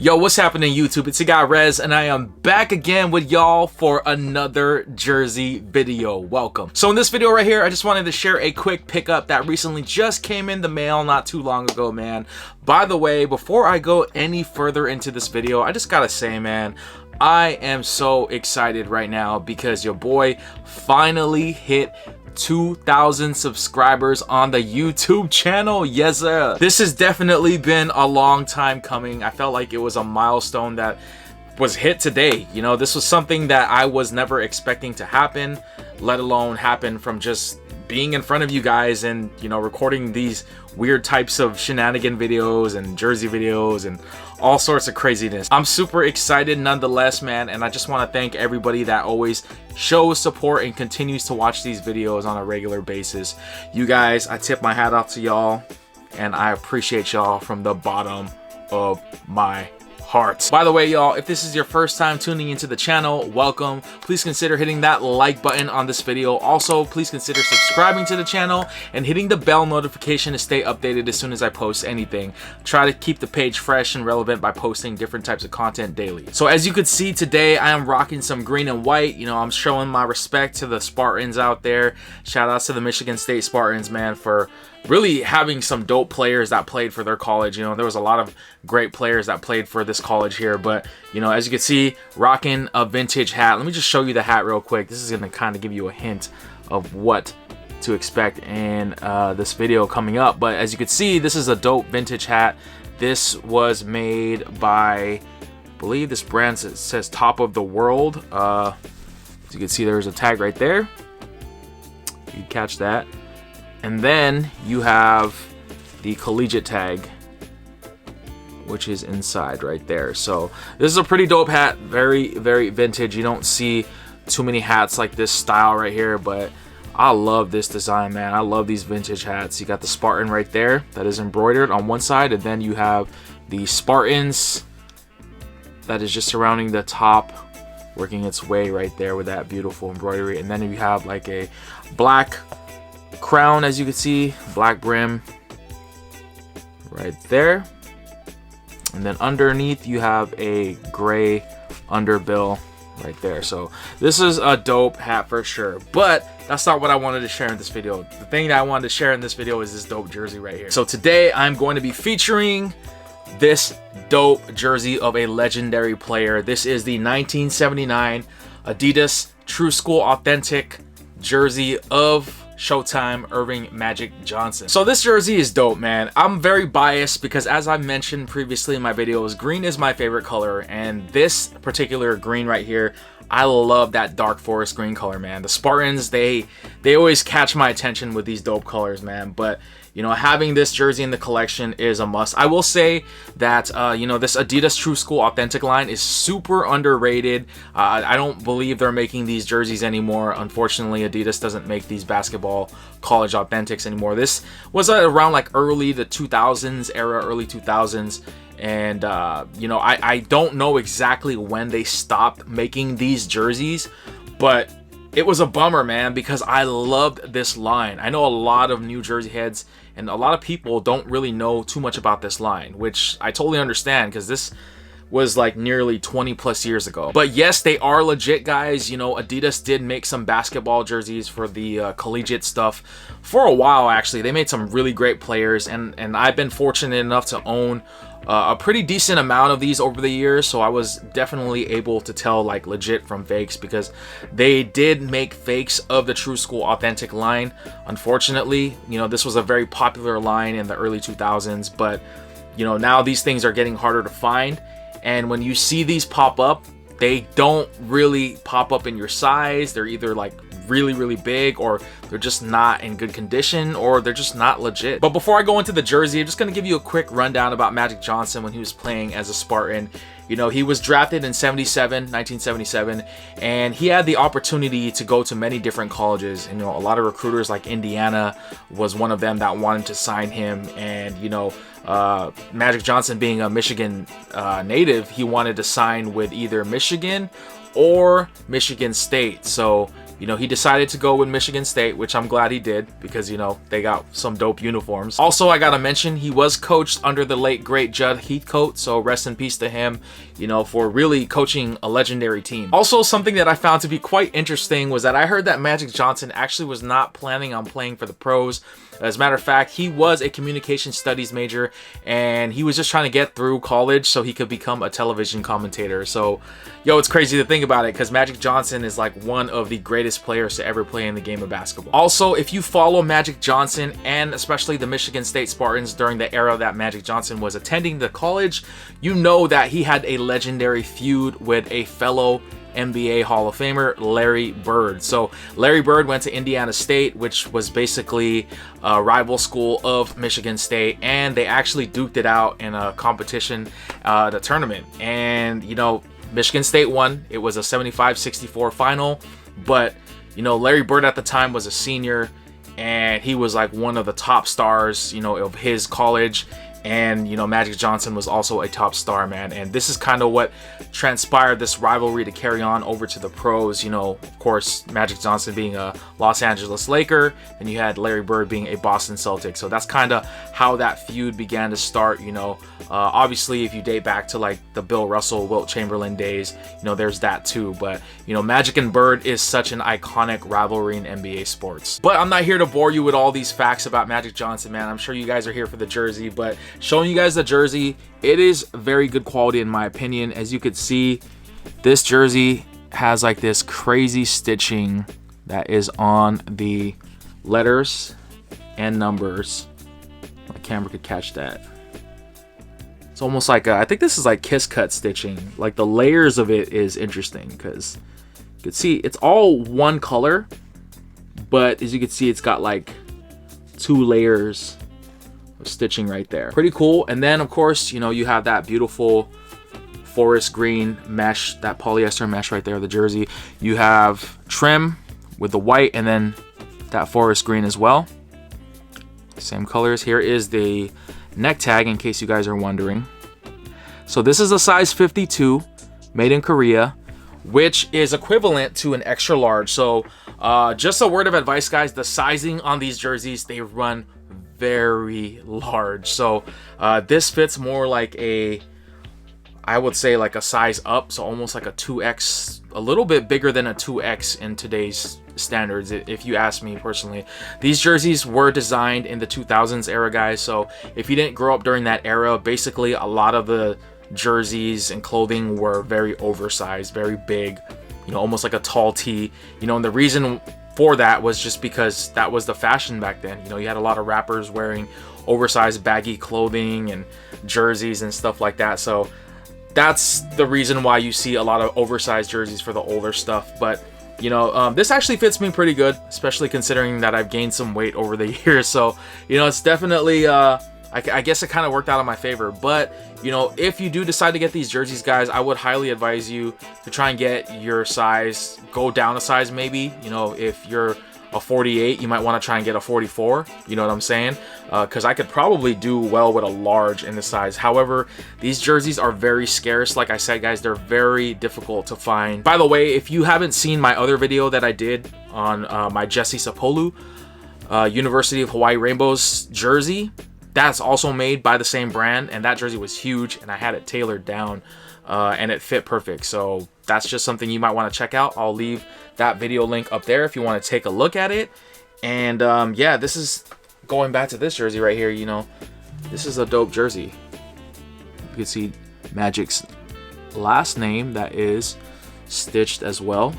Yo, what's happening YouTube? It's your guy Rez, and I am back again with y'all for another jersey video. Welcome. So in this video right here, I just wanted to share a quick pickup that recently just came in the mail not too long ago, man. By the way, before I go any further into this video, I just gotta say, man, I am so excited right now because your boy finally hit 2,000 subscribers on the YouTube channel. Yes sir. This has definitely been a long time coming. I felt like it was a milestone that was hit today. You know, this was something that I was never expecting to happen, let alone happen from just being in front of you guys and, you know, recording these weird types of shenanigan videos and jersey videos and all sorts of craziness. I'm super excited nonetheless, man, and I just want to thank everybody that always shows support and continues to watch these videos on a regular basis. You guys, I tip my hat off to y'all, and I appreciate y'all from the bottom of my heart. By the way, y'all, if this is your first time tuning into the channel, welcome. Please consider hitting that like button on this video. Also, please consider subscribing to the channel and hitting the bell notification to stay updated as soon as I post anything. Try to keep the page fresh and relevant by posting different types of content daily. So as you could see today, I am rocking some green and white. You know, I'm showing my respect to the Spartans out there. Shout outs to the Michigan State Spartans, man, for really having some dope players that played for their college. You know, there was a lot of great players that played for this college here, but you know, as you can see, rocking a vintage hat. Let me just show you the hat real quick. This is going to kind of give you a hint of what to expect in this video coming up. But as you can see, this is a dope vintage hat. This was made by, I believe this brand says Top of the World. As you can see, there's a tag right there. You can catch that. And then you have the collegiate tag, which is inside right there. So this is a pretty dope hat, very vintage. You don't see too many hats like this style right here, but I love this design, man. I love these vintage hats. You got the Spartan right there that is embroidered on one side, and then you have the Spartans that is just surrounding the top, working its way right there with that beautiful embroidery. And then you have like a black crown, as you can see, black brim right there, and then underneath you have a gray underbill right there. So this is a dope hat for sure, but that's not what I wanted to share in this video. The thing that I wanted to share in this video is this dope jersey right here. So today I'm going to be featuring this dope jersey of a legendary player. This is the 1979 Adidas True School Authentic jersey of Showtime Earvin Magic Johnson. So this jersey is dope, man. I'm very biased because, as I mentioned previously in my videos, green is my favorite color, and this particular green right here, I love that dark forest green color, man. The Spartans, they always catch my attention with these dope colors, man. But you know, having this jersey in the collection is a must. I will say that you know, this Adidas True School Authentic line is super underrated. I don't believe they're making these jerseys anymore. Unfortunately, Adidas doesn't make these basketball college authentics anymore. This was around like early the 2000s era, early 2000s. And you know, I don't know exactly when they stopped making these jerseys, but it was a bummer, man, because I loved this line. I know a lot of New Jersey heads and a lot of people don't really know too much about this line, which I totally understand because this was like nearly 20 plus years ago. But yes, they are legit, guys. You know, Adidas did make some basketball jerseys for the collegiate stuff for a while. Actually, they made some really great players, and I've been fortunate enough to own a pretty decent amount of these over the years, so I was definitely able to tell like legit from fakes, because they did make fakes of the True School Authentic line. Unfortunately, you know, this was a very popular line in the early 2000s, but you know, now these things are getting harder to find, and when you see these pop up, they don't really pop up in your size. They're either like really big, or they're just not in good condition, or they're just not legit. But before I go into the jersey, I'm just going to give you a quick rundown about Magic Johnson when he was playing as a Spartan. You know, he was drafted in 1977, and he had the opportunity to go to many different colleges. And, you know, a lot of recruiters like Indiana was one of them that wanted to sign him. And, you know, Magic Johnson being a Michigan native, he wanted to sign with either Michigan or Michigan State. So You know, he decided to go with Michigan State, which I'm glad he did because, you know, they got some dope uniforms. Also, I gotta mention, he was coached under the late, great Judd Heathcote, so rest in peace to him, you know, for really coaching a legendary team. Also, something that I found to be quite interesting was that I heard that Magic Johnson actually was not planning on playing for the pros. As a matter of fact, he was a communication studies major and he was just trying to get through college so he could become a television commentator. So, yo, it's crazy to think about it because Magic Johnson is like one of the greatest players to ever play in the game of basketball. Also, if you follow Magic Johnson and especially the Michigan State Spartans during the era that Magic Johnson was attending the college, you know that he had a legendary feud with a fellow NBA Hall of Famer, Larry Bird. So Larry Bird went to Indiana State, which was basically a rival school of Michigan State, and they actually duked it out in a competition, the tournament. And, you know, Michigan State won. It was a 75-64 final, but, you know, Larry Bird at the time was a senior, and he was like one of the top stars, you know, of his college. And, you know, Magic Johnson was also a top star, man. And this is kind of what transpired this rivalry to carry on over to the pros. You know, of course, Magic Johnson being a Los Angeles Laker, and you had Larry Bird being a Boston Celtic. So that's kind of how that feud began to start, you know. Obviously, if you date back to like the Bill Russell, Wilt Chamberlain days, you know, there's that too. But, you know, Magic and Bird is such an iconic rivalry in NBA sports. But I'm not here to bore you with all these facts about Magic Johnson, man. I'm sure you guys are here for the jersey, but showing you guys the jersey, it is very good quality in my opinion. As you could see, this jersey has like this crazy stitching that is on the letters and numbers. My camera could catch that. It's almost like I think this is like kiss cut stitching. Like the layers of it is interesting because you can see it's all one color, but as you can see, it's got like 2 layers of stitching right there. Pretty cool. And then of course, you know, you have that beautiful forest green mesh, that polyester mesh right there of the jersey. You have trim with the white and then that forest green as well. Same colors. Here is the neck tag in case you guys are wondering. So this is a size 52, made in Korea, which is equivalent to an extra large. So just a word of advice, guys, the sizing on these jerseys, they run very large. So this fits more like a, I would say like a size up, so almost like a 2X, a little bit bigger than a 2X in today's standards, if you ask me personally. These jerseys were designed in the 2000s era, guys, so if you didn't grow up during that era, basically a lot of the jerseys and clothing were very oversized, very big, you know, almost like a tall tee, you know. And the reason for that was just because that was the fashion back then. You know, you had a lot of rappers wearing oversized baggy clothing and jerseys and stuff like that, so that's the reason why you see a lot of oversized jerseys for the older stuff. But you know, this actually fits me pretty good, especially considering that I've gained some weight over the years. So, you know, it's definitely, I guess it kind of worked out in my favor. But, you know, if you do decide to get these jerseys, guys, I would highly advise you to try and get your size, go down a size maybe. You know, if you're a 48, you might want to try and get a 44, you know what I'm saying? Because I could probably do well with a large in the size. However, these jerseys are very scarce. Like I said, guys, they're very difficult to find. By the way, if you haven't seen my other video that I did on my Jesse Sapolu University of Hawaii Rainbows jersey, that's also made by the same brand, and that jersey was huge, and I had it tailored down and it fit perfect. So that's just something you might want to check out. I'll leave that video link up there if you want to take a look at it. And yeah, this is going back to this jersey right here. You know, this is a dope jersey. You can see Magic's last name that is stitched as well.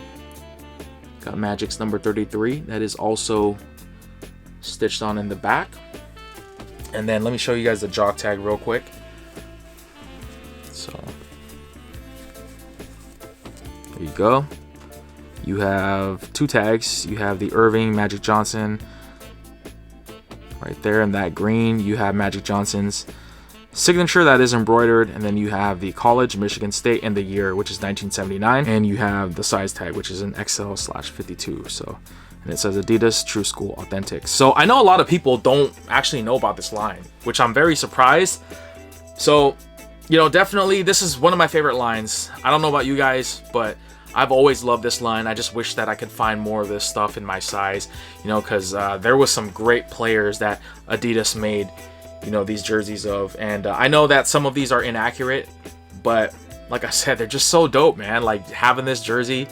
Got Magic's number 33 that is also stitched on in the back. And then let me show you guys the jock tag real quick. So there you go. You have 2 tags. You have the Earvin, Magic Johnson right there in that green. You have Magic Johnson's signature that is embroidered, and then you have the college, Michigan State, and the year, which is 1979, and you have the size tag, which is an XL/52. So, and it says Adidas True School Authentic. So I know a lot of people don't actually know about this line, which I'm very surprised. So, you know, definitely this is one of my favorite lines. I don't know about you guys, but I've always loved this line. I just wish that I could find more of this stuff in my size, you know, because there was some great players that Adidas made, you know, these jerseys of. And I know that some of these are inaccurate, but like I said, they're just so dope, man. Like, having this jersey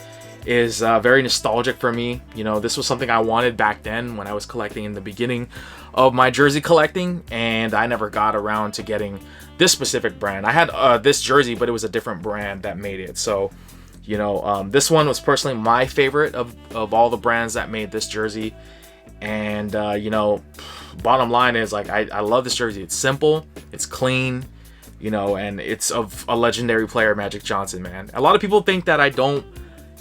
is very nostalgic for me. You know, this was something I wanted back then when I was collecting in the beginning of my jersey collecting, and I never got around to getting this specific brand. I had this jersey, but it was a different brand that made it. So, you know, this one was personally my favorite of all the brands that made this jersey. And, you know, bottom line is, like, I love this jersey. It's simple, it's clean, you know, and it's of a legendary player, Magic Johnson, man. A lot of people think that I don't,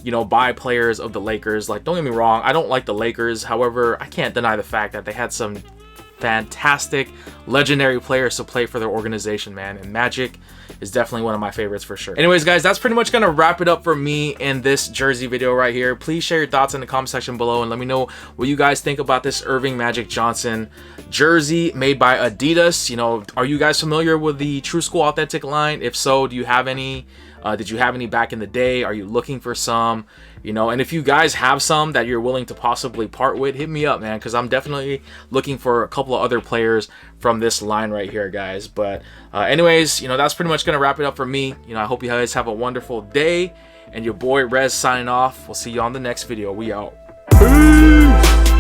you know, buy players of the Lakers. Like, don't get me wrong, I don't like the Lakers. However, I can't deny the fact that they had some fantastic, legendary players to play for their organization, man. And Magic is definitely one of my favorites for sure. Anyways, guys, that's pretty much gonna wrap it up for me in this jersey video right here. Please share your thoughts in the comment section below and let me know what you guys think about this Earvin Magic Johnson jersey made by Adidas. You know, are you guys familiar with the True School Authentic line? If so, do you have any? Did you have any back in the day? Are you looking for some? You know, and if you guys have some that you're willing to possibly part with, hit me up, man, because I'm definitely looking for a couple of other players from this line right here, guys. But anyways, you know, that's pretty much gonna wrap it up for me. You know, I hope you guys have a wonderful day, and your boy Rez signing off. We'll see you on the next video. We out. Peace.